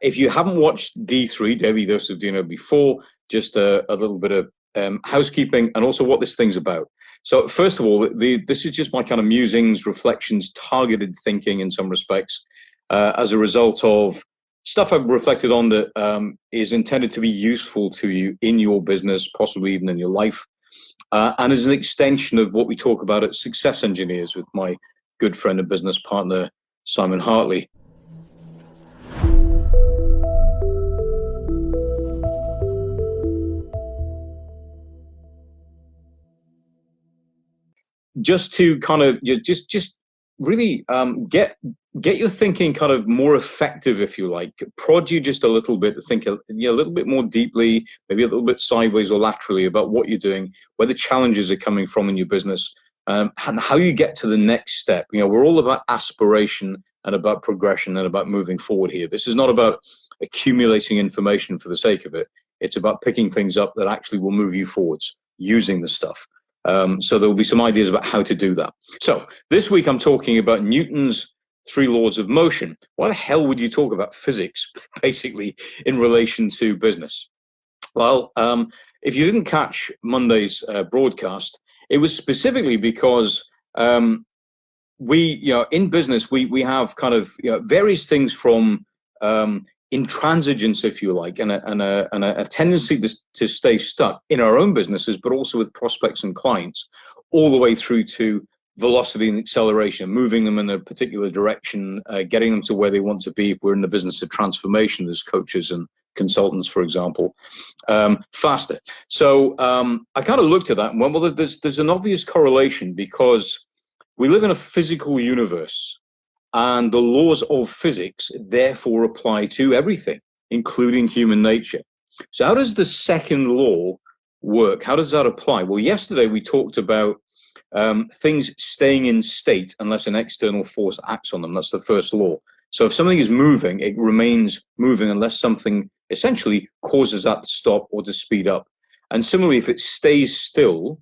If you haven't watched D3, Daily Dose of Dino, before, just a little bit of housekeeping and also what this thing's about. So first of all, this is just my kind of musings, reflections, targeted thinking in some respects, as a result of stuff I've reflected on that is intended to be useful to you in your business, possibly even in your life, and as an extension of what we talk about at Success Engineers with my good friend and business partner, Simon Hartley. Just to kind of just really get your thinking kind of more effective, if you like, prod you just a little bit to think a little bit more deeply, maybe a little bit sideways or laterally about what you're doing, where the challenges are coming from in your business, and how you get to the next step. We're all about aspiration and about progression and about moving forward here. This is not about accumulating information for the sake of it. It's about picking things up that actually will move you forwards using the stuff. So there will be some ideas about how to do that. So this week I'm talking about Newton's 3 laws of motion. Why the hell would you talk about physics, basically, in relation to business? Well, if you didn't catch Monday's broadcast, it was specifically because we, in business, we have kind of various things from intransigence, if you like, and a tendency to stay stuck in our own businesses, but also with prospects and clients, all the way through to velocity and acceleration, moving them in a particular direction, getting them to where they want to be if we're in the business of transformation as coaches and consultants, for example, faster. So I kind of looked at that and went, well, there's an obvious correlation because we live in a physical universe. And the laws of physics therefore apply to everything, including human nature. So how does the second law work? How does that apply? Well, yesterday we talked about things staying in state unless an external force acts on them. That's the first law. So if something is moving, it remains moving unless something essentially causes that to stop or to speed up. And similarly, if it stays still,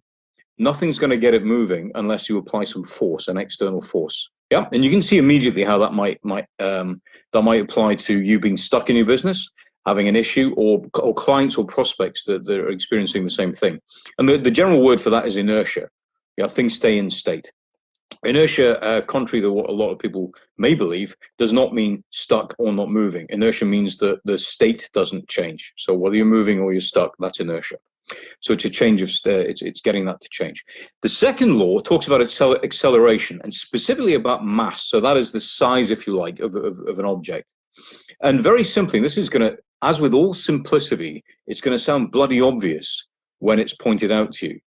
nothing's going to get it moving unless you apply some force, an external force. Yeah, and you can see immediately how that might apply to you being stuck in your business, having an issue, or clients or prospects that are experiencing the same thing. And the general word for that is inertia. Things stay in state. Inertia, contrary to what a lot of people may believe, does not mean stuck or not moving. Inertia means that the state doesn't change. So whether you're moving or you're stuck, that's inertia. So it's a change of it's getting that to change. The second law talks about acceleration and specifically about mass. So that is the size, if you like, of an object. And very simply, this is going to, as with all simplicity, it's going to sound bloody obvious when it's pointed out to you.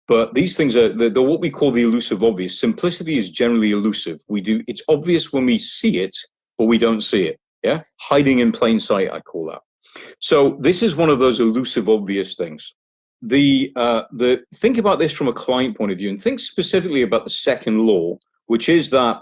But these things are they're what we call the elusive obvious. Simplicity is generally elusive. It's obvious when we see it, but we don't see it. Yeah, hiding in plain sight, I call that. So this is one of those elusive obvious things. Think about this from a client point of view and think specifically about the second law, which is that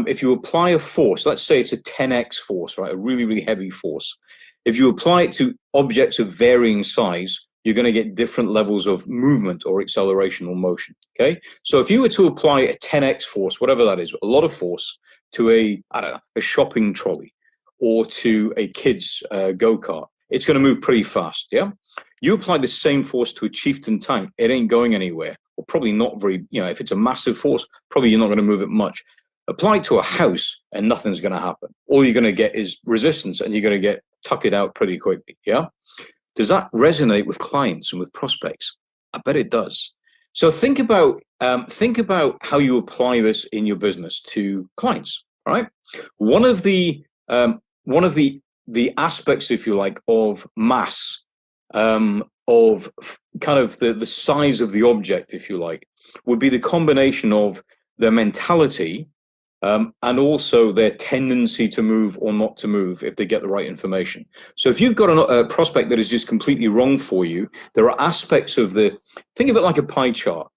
if you apply a force, let's say it's a 10x force, right, a really, really heavy force. If you apply it to objects of varying size, you're going to get different levels of movement or acceleration or motion. Okay, so if you were to apply a 10x force, whatever that is, a lot of force to a shopping trolley or to a kid's go-kart, it's going to move pretty fast. Yeah. You apply the same force to a chieftain tank, it ain't going anywhere, or probably not very, if it's a massive force, probably you're not going to move it much. Apply it to a house and nothing's going to happen. All you're going to get is resistance and you're going to tuck it out pretty quickly. Yeah. Does that resonate with clients and with prospects? I bet it does. So think about how you apply this in your business to clients, right? One of the aspects, if you like, of mass, of kind of the size of the object, if you like, would be the combination of their mentality and also their tendency to move or not to move if they get the right information. So if you've got a prospect that is just completely wrong for you, there are aspects of think of it like a pie chart,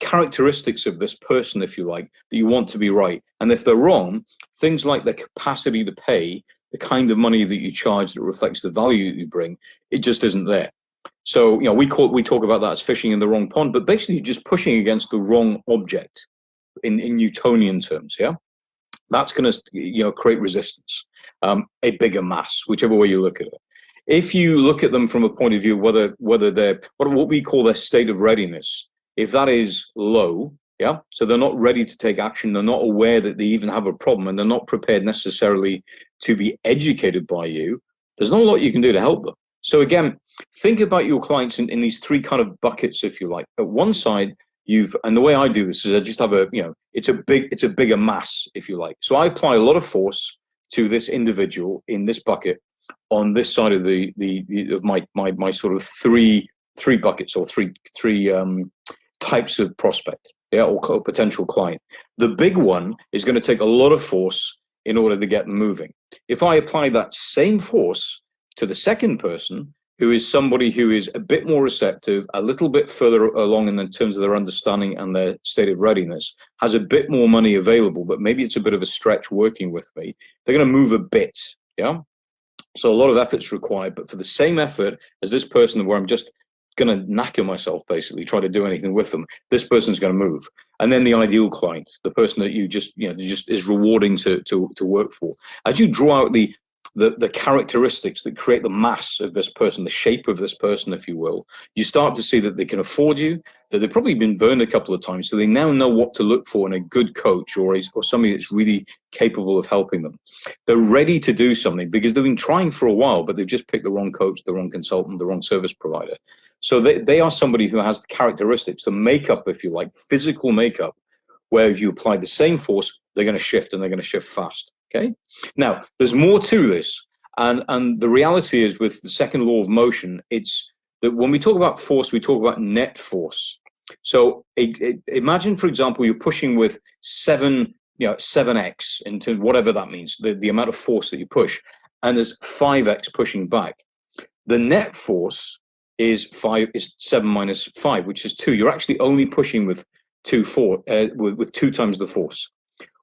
characteristics of this person, if you like, that you want to be right. And if they're wrong, things like their capacity to pay, the kind of money that you charge that reflects the value that you bring, it just isn't there. So, we talk about that as fishing in the wrong pond, but basically just pushing against the wrong object in Newtonian terms. Yeah, that's going to, create resistance. a bigger mass, whichever way you look at it. If you look at them from a point of view whether they're what we call their state of readiness, if that is low, yeah, so they're not ready to take action, they're not aware that they even have a problem, and they're not prepared necessarily to be educated by you, there's not a lot you can do to help them. So again, think about your clients in these three kind of buckets, if you like. At one side, and the way I do this is I just have it's a bigger mass, if you like. So I apply a lot of force to this individual in this bucket on this side of of my sort of three buckets, or three types of prospect, yeah, or potential client. The big one is going to take a lot of force in order to get them moving. If I apply that same force to the second person, who is somebody who is a bit more receptive, a little bit further along in terms of their understanding and their state of readiness, has a bit more money available, but maybe it's a bit of a stretch working with me, they're going to move a bit, yeah? So a lot of effort's required, but for the same effort as this person where I'm just going to knacker myself, basically, try to do anything with them, this person's going to move. And then the ideal client, the person that you just is rewarding to work for. As you draw out the characteristics that create the mass of this person, the shape of this person, if you will, you start to see that they can afford you, that they've probably been burned a couple of times, so they now know what to look for in a good coach or somebody that's really capable of helping them. They're ready to do something because they've been trying for a while, but they've just picked the wrong coach, the wrong consultant, the wrong service provider. So they are somebody who has the characteristics, the makeup, if you like, physical makeup, where if you apply the same force, they're going to shift, and they're going to shift fast. Okay. Now, there's more to this, and the reality is, with the second law of motion, it's that when we talk about force, we talk about net force. So imagine, for example, you're pushing with 7x into whatever that means, the amount of force that you push, and there's 5x pushing back. The net force is 7 minus 5, which is 2. You're actually only pushing with 2 times the force.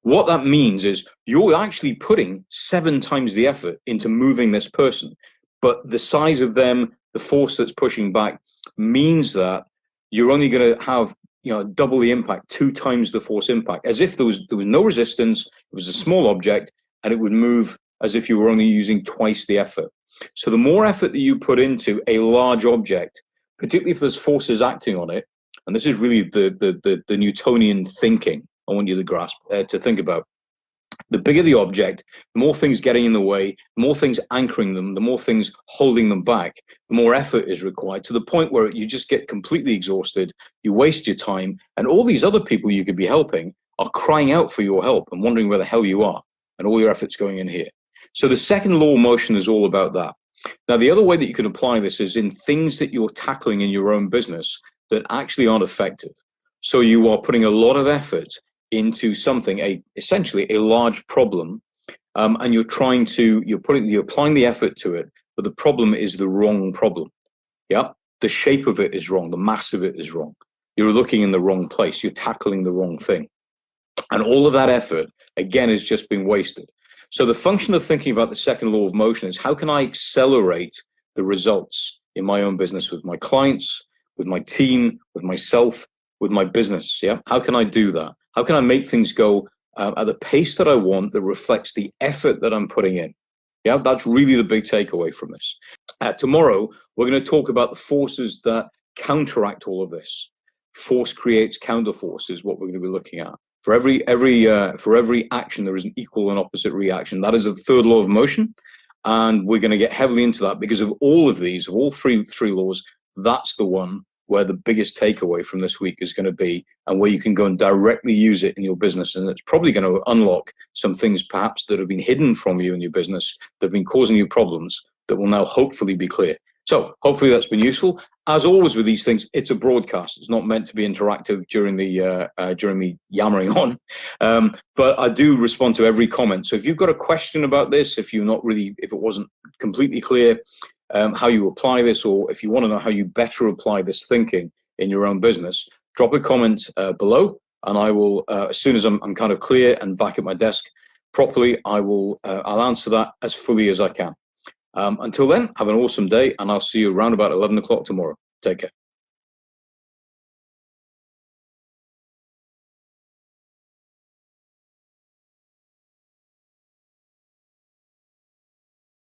What that means is you're actually putting 7 times the effort into moving this person, but the size of them, the force that's pushing back, means that you're only going to have double the impact, 2 times the force impact, as if there was no resistance. It was a small object, and it would move as if you were only using twice the effort. So the more effort that you put into a large object, particularly if there's forces acting on it, and this is really the Newtonian thinking I want you to grasp, to think about. The bigger the object, the more things getting in the way, the more things anchoring them, the more things holding them back, the more effort is required, to the point where you just get completely exhausted, you waste your time, and all these other people you could be helping are crying out for your help and wondering where the hell you are, and all your effort's going in here. So the second law of motion is all about that. Now, the other way that you can apply this is in things that you're tackling in your own business that actually aren't effective. So you are putting a lot of effort into something, essentially a large problem, and you're applying the effort to it, but the problem is the wrong problem. Yeah, the shape of it is wrong, the mass of it is wrong. You're looking in the wrong place. You're tackling the wrong thing, and all of that effort again is just being wasted. So the function of thinking about the second law of motion is, how can I accelerate the results in my own business, with my clients, with my team, with myself, with my business? Yeah, how can I do that? How can I make things go at the pace that I want, that reflects the effort that I'm putting in? Yeah, that's really the big takeaway from this. Tomorrow, we're going to talk about the forces that counteract all of this. Force creates counterforce is what we're going to be looking at. For every action, there is an equal and opposite reaction. That is the third law of motion, and we're going to get heavily into that because of all of these, of all three laws. That's the one where the biggest takeaway from this week is going to be, and where you can go and directly use it in your business. And it's probably going to unlock some things perhaps that have been hidden from you in your business, that have been causing you problems, that will now hopefully be clear. So hopefully that's been useful. As always with these things, it's a broadcast. It's not meant to be interactive during me yammering on. But I do respond to every comment. So if you've got a question about this, if it wasn't completely clear how you apply this, or if you want to know how you better apply this thinking in your own business, drop a comment below, and I will, as soon as I'm kind of clear and back at my desk properly, I'll answer that as fully as I can. Until then, have an awesome day, and I'll see you around about 11 o'clock tomorrow. Take care.